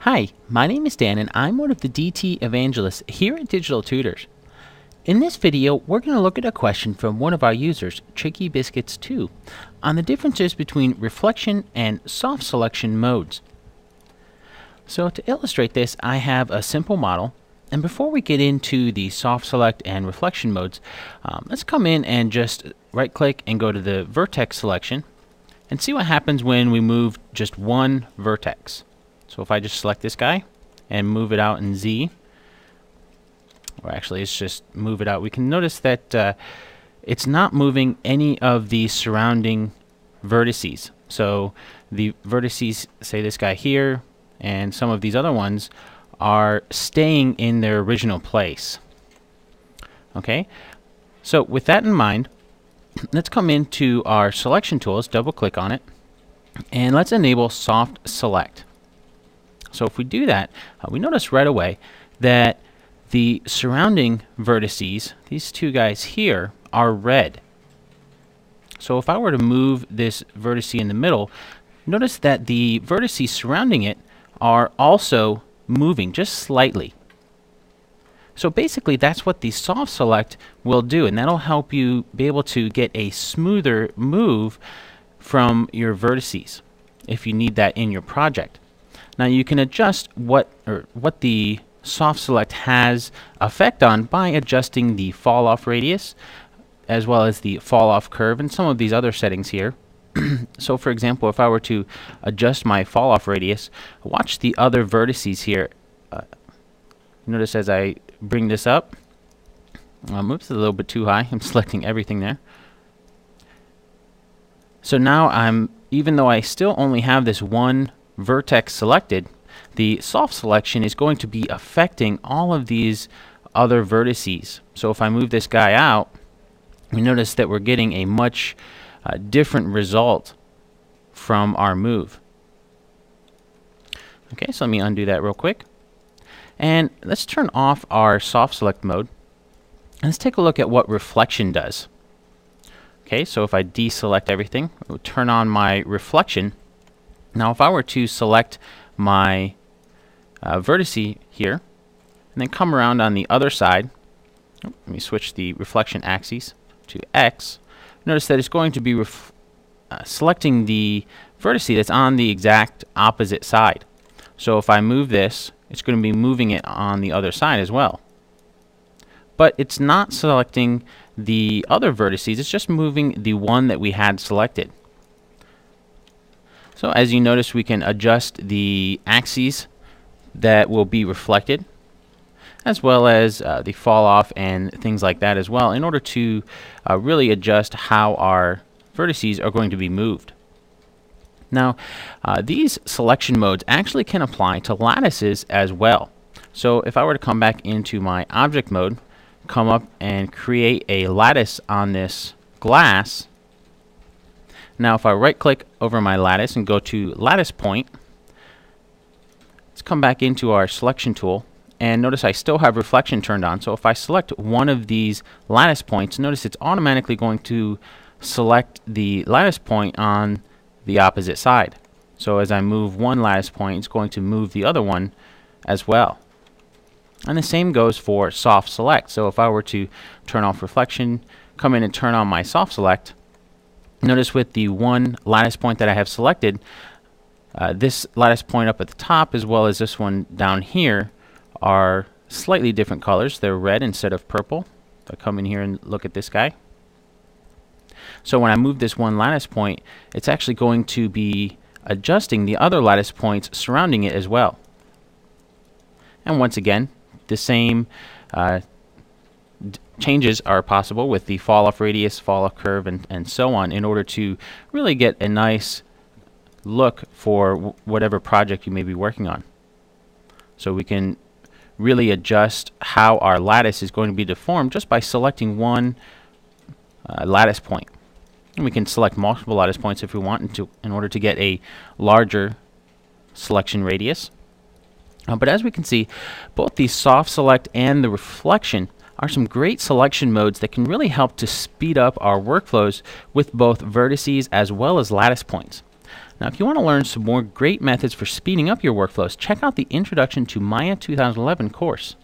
Hi, my name is Dan and I'm one of the DT evangelists here at Digital Tutors. In this video, we're going to look at a question from one of our users, Tricky Biscuits 2, on the differences between reflection and soft selection modes. So to illustrate this, I have a simple model, and before we get into the soft select and reflection modes, let's come in and just right click and go to the vertex selection and see what happens when we move just one vertex. So if I just select this guy and move it out in Z, or actually let's just move it out, we can notice that it's not moving any of the surrounding vertices. So the vertices, say this guy here, and some of these other ones are staying in their original place. Okay, so with that in mind, let's come into our selection tools, double click on it, and let's enable soft select. So if we do that, we notice right away that the surrounding vertices, these two guys here, are red. So if I were to move this vertice in the middle, notice that the vertices surrounding it are also moving just slightly. So basically that's what the soft select will do, and that'll help you be able to get a smoother move from your vertices if you need that in your project. Now you can adjust what the soft select has effect on by adjusting the fall off radius as well as the fall off curve and some of these other settings here. So for example, if I were to adjust my fall off radius, watch the other vertices here. Notice as I bring this up, oops, a little bit too high. I'm selecting everything there. So now even though I still only have this one vertex selected, the soft selection is going to be affecting all of these other vertices. So if I move this guy out, we notice that we're getting a much different result from our move. Okay, so let me undo that real quick. And let's turn off our soft select mode. And let's take a look at what reflection does. Okay, so if I deselect everything, it will turn on my reflection. Now if I were to select my vertice here, and then come around on the other side, let me switch the reflection axis to X, notice that it's going to be selecting the vertice that's on the exact opposite side. So if I move this, it's going to be moving it on the other side as well. But it's not selecting the other vertices, it's just moving the one that we had selected. So as you notice, we can adjust the axes that will be reflected, as well as the fall off and things like that as well, in order to really adjust how our vertices are going to be moved. Now, these selection modes actually can apply to lattices as well. So if I were to come back into my object mode, come up and create a lattice on this glass. Now if I right click over my lattice and go to lattice point, let's come back into our selection tool, and notice I still have reflection turned on. So if I select one of these lattice points, notice it's automatically going to select the lattice point on the opposite side. So as I move one lattice point, it's going to move the other one as well. And the same goes for soft select. So if I were to turn off reflection, come in and turn on my soft select, notice with the one lattice point that I have selected, this lattice point up at the top as well as this one down here are slightly different colors. They're red instead of purple. If I come in here and look at this guy. So when I move this one lattice point, it's actually going to be adjusting the other lattice points surrounding it as well. And once again, the same changes are possible with the fall off radius, fall off curve, and so on, in order to really get a nice look for whatever project you may be working on. So we can really adjust how our lattice is going to be deformed just by selecting one lattice point. And we can select multiple lattice points if we want in order to get a larger selection radius. But as we can see, both the soft select and the reflection are some great selection modes that can really help to speed up our workflows with both vertices as well as lattice points. Now, if you want to learn some more great methods for speeding up your workflows, check out the Introduction to Maya 2011 course.